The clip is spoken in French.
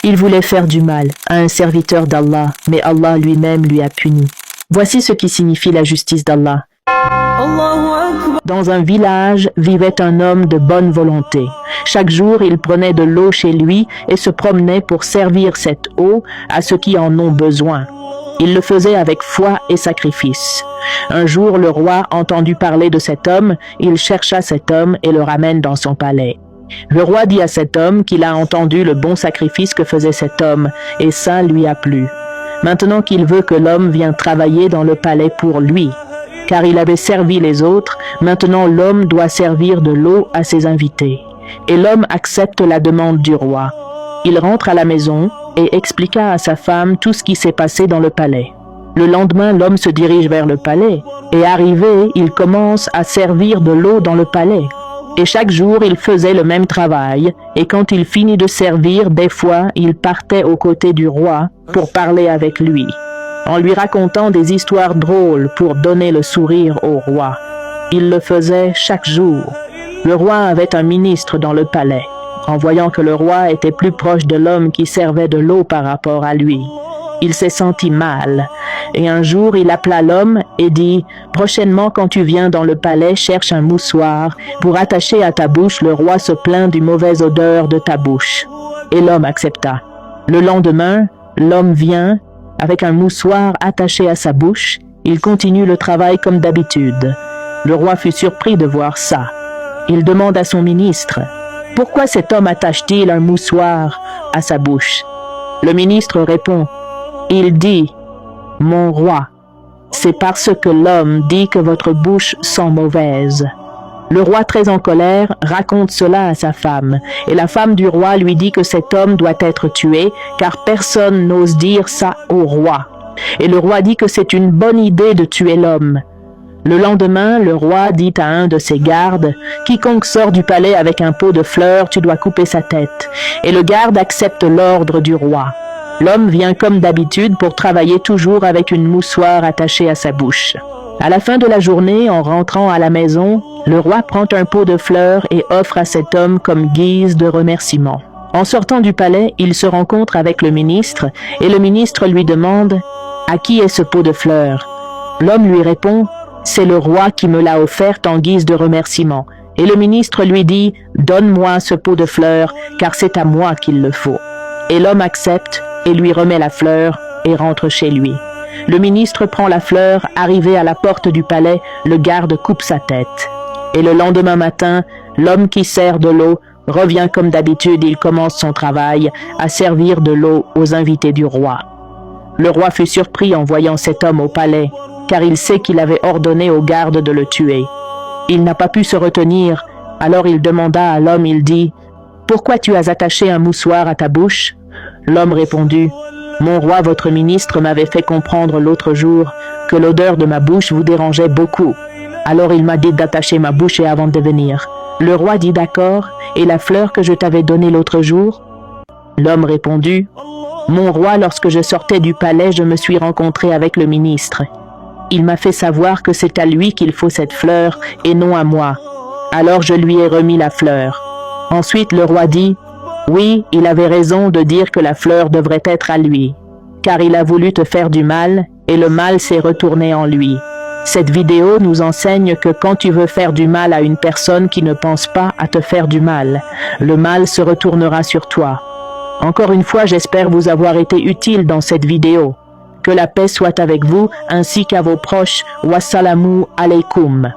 Il voulait faire du mal à un serviteur d'Allah, mais Allah lui-même lui a puni. Voici ce qui signifie la justice d'Allah. Dans un village vivait un homme de bonne volonté. Chaque jour, il prenait de l'eau chez lui et se promenait pour servir cette eau à ceux qui en ont besoin. Il le faisait avec foi et sacrifice. Un jour, le roi entendit parler de cet homme, il chercha cet homme et le ramène dans son palais. Le roi dit à cet homme qu'il a entendu le bon sacrifice que faisait cet homme, et ça lui a plu. Maintenant qu'il veut que l'homme vienne travailler dans le palais pour lui, car il avait servi les autres, maintenant l'homme doit servir de l'eau à ses invités. Et l'homme accepte la demande du roi. Il rentre à la maison et expliqua à sa femme tout ce qui s'est passé dans le palais. Le lendemain, l'homme se dirige vers le palais, et arrivé, il commence à servir de l'eau dans le palais. Et chaque jour, il faisait le même travail, et quand il finit de servir, des fois, il partait aux côtés du roi pour parler avec lui, en lui racontant des histoires drôles pour donner le sourire au roi. Il le faisait chaque jour. Le roi avait un ministre dans le palais. En voyant que le roi était plus proche de l'homme qui servait de l'eau par rapport à lui, il s'est senti mal. Et un jour, il appela l'homme et dit « Prochainement, quand tu viens dans le palais, cherche un moussoir pour attacher à ta bouche. Le roi se plaint d'une mauvaise odeur de ta bouche. » Et l'homme accepta. Le lendemain, l'homme vient avec un moussoir attaché à sa bouche. Il continue le travail comme d'habitude. Le roi fut surpris de voir ça. Il demande à son ministre « Pourquoi cet homme attache-t-il un moussoir à sa bouche ?» Le ministre répond « Il dit « Mon roi, c'est parce que l'homme dit que votre bouche sent mauvaise. » Le roi, très en colère, raconte cela à sa femme, et la femme du roi lui dit que cet homme doit être tué, car personne n'ose dire ça au roi. Et le roi dit que c'est une bonne idée de tuer l'homme. Le lendemain, le roi dit à un de ses gardes « Quiconque sort du palais avec un pot de fleurs, tu dois couper sa tête. » Et le garde accepte l'ordre du roi. L'homme vient comme d'habitude pour travailler toujours avec une moussoir attachée à sa bouche. À la fin de la journée, en rentrant à la maison, le roi prend un pot de fleurs et offre à cet homme comme guise de remerciement. En sortant du palais, il se rencontre avec le ministre et le ministre lui demande « À qui est ce pot de fleurs ?» L'homme lui répond « C'est le roi qui me l'a offerte en guise de remerciement. » Et le ministre lui dit « Donne-moi ce pot de fleurs, car c'est à moi qu'il le faut. » Et l'homme accepte et lui remet la fleur et rentre chez lui. Le ministre prend la fleur, arrivé à la porte du palais, le garde coupe sa tête. Et le lendemain matin, l'homme qui sert de l'eau revient comme d'habitude, il commence son travail à servir de l'eau aux invités du roi. Le roi fut surpris en voyant cet homme au palais, car il sait qu'il avait ordonné aux gardes de le tuer. Il n'a pas pu se retenir, alors il demanda à l'homme, il dit « Pourquoi tu as attaché un moussoir à ta bouche ?» L'homme répondit « Mon roi, votre ministre m'avait fait comprendre l'autre jour que l'odeur de ma bouche vous dérangeait beaucoup. Alors il m'a dit d'attacher ma bouche et avant de venir. » Le roi dit « D'accord, et la fleur que je t'avais donnée l'autre jour ?» L'homme répondit « Mon roi, lorsque je sortais du palais, je me suis rencontré avec le ministre. Il m'a fait savoir que c'est à lui qu'il faut cette fleur et non à moi. Alors je lui ai remis la fleur. » Ensuite le roi dit « Oui, il avait raison de dire que la fleur devrait être à lui, car il a voulu te faire du mal et le mal s'est retourné en lui. » Cette vidéo nous enseigne que quand tu veux faire du mal à une personne qui ne pense pas à te faire du mal, le mal se retournera sur toi. Encore une fois, j'espère vous avoir été utile dans cette vidéo. Que la paix soit avec vous ainsi qu'à vos proches. Wassalamu alaikum.